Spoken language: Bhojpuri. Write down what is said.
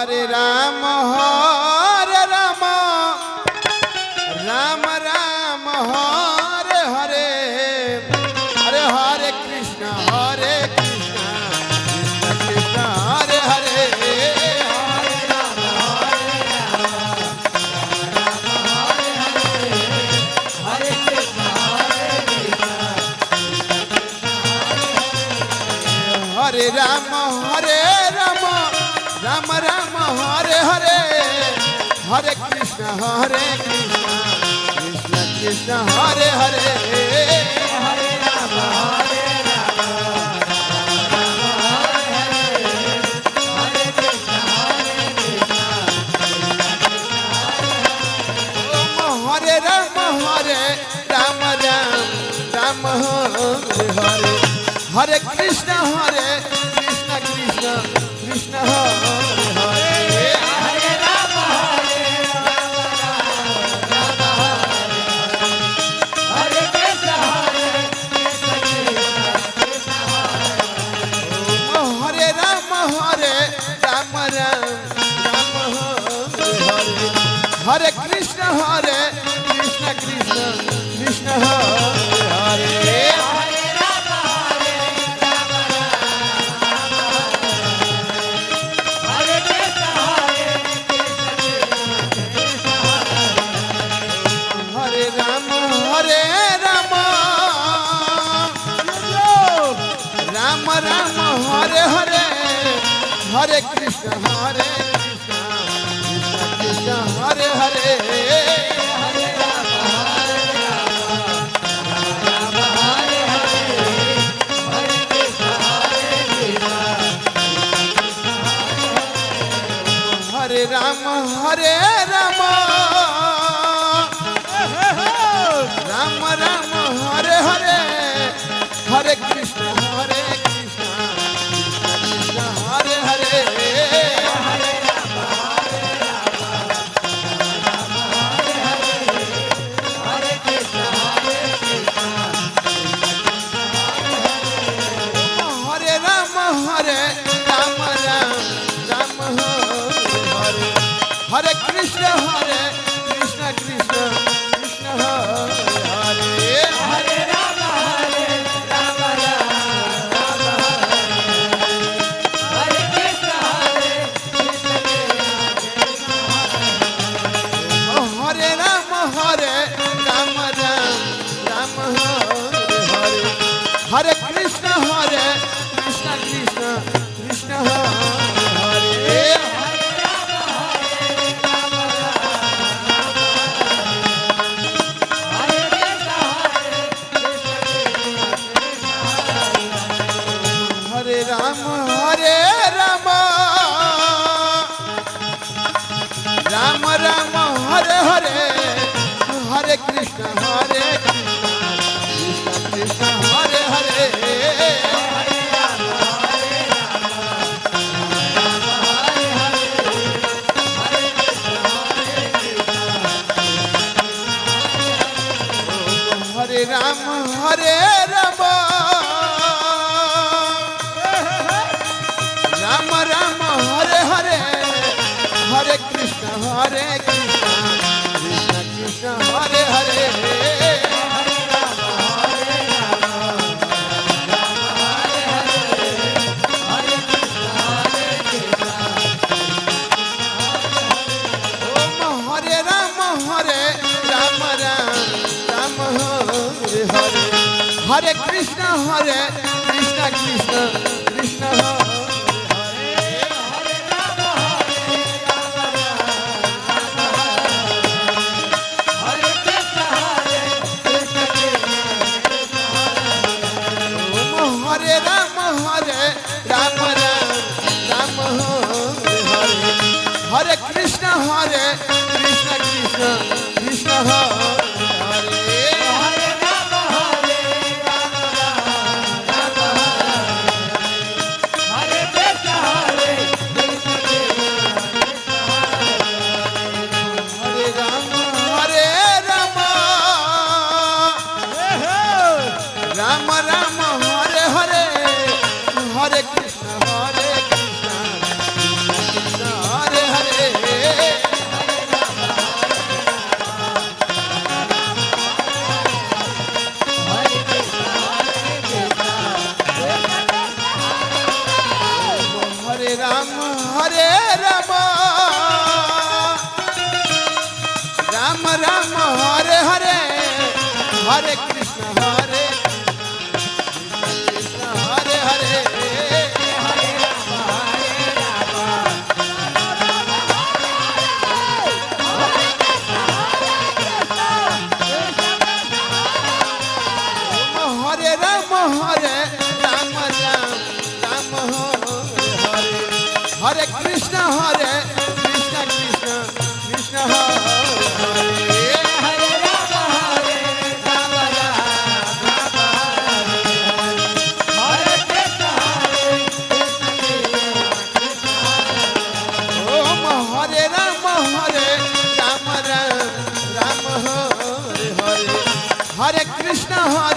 हरे राम हरे राम राम राम हरे हरे हरे हरे कृष्ण कृष्ण कृष्ण हरे हरे हरे राम राम राम हरे हरे हरे कृष्ण कृष्ण कृष्ण हरे हरे हरे राम हरे कृष्ण हरे राम राम राम हरे हरे हरे कृष्ण कृष्ण कृष्ण हरे हरे हरे राम हरे कृष्ण हरे राम राम राम हरे हरे कृष्ण कृष्ण कृष्ण हरे हरे हरे राम राम राम हरे हरे हरे कृष्ण कृष्ण कृष्ण हरे हरे हरे राम राम राम हरे हरे हरे कृष्ण कृष्ण हरे हरे हरे राम राम हरे हरे कृष्ण कृष्ण कृष्ण हरे हरे हरे राम राम हरे हरे कृष्ण कृष्ण कृष्ण हरे हरे राम राम राम हरे हरे हरे कृष्ण कृष्ण कृष्ण हरे हरे हरे राम राम राम हरे हरे हरे कृष्ण कृष्ण कृष्ण हरे हरे हरे राम राम हरे हरे हरे कृष्ण कृष्ण कृष्ण हरे हरे राम राम हरे हरे हरे कृष्ण कृष्ण कृष्ण हरे हरे राम राम राम हरे हरे हरे कृष्ण कृष्ण कृष्ण हरे हरे राम राम राम हरे हरे हरे कृष्ण हरे कृष्ण हरे हरे हरे राम हरे राम हरे राम राम राम हरे हरे कृष्ण कृष्ण कृष्ण हरे हरे राम हरे कृष्ण ओम हरे राम राम राम राम हरे हरे हरे कृष्ण हरे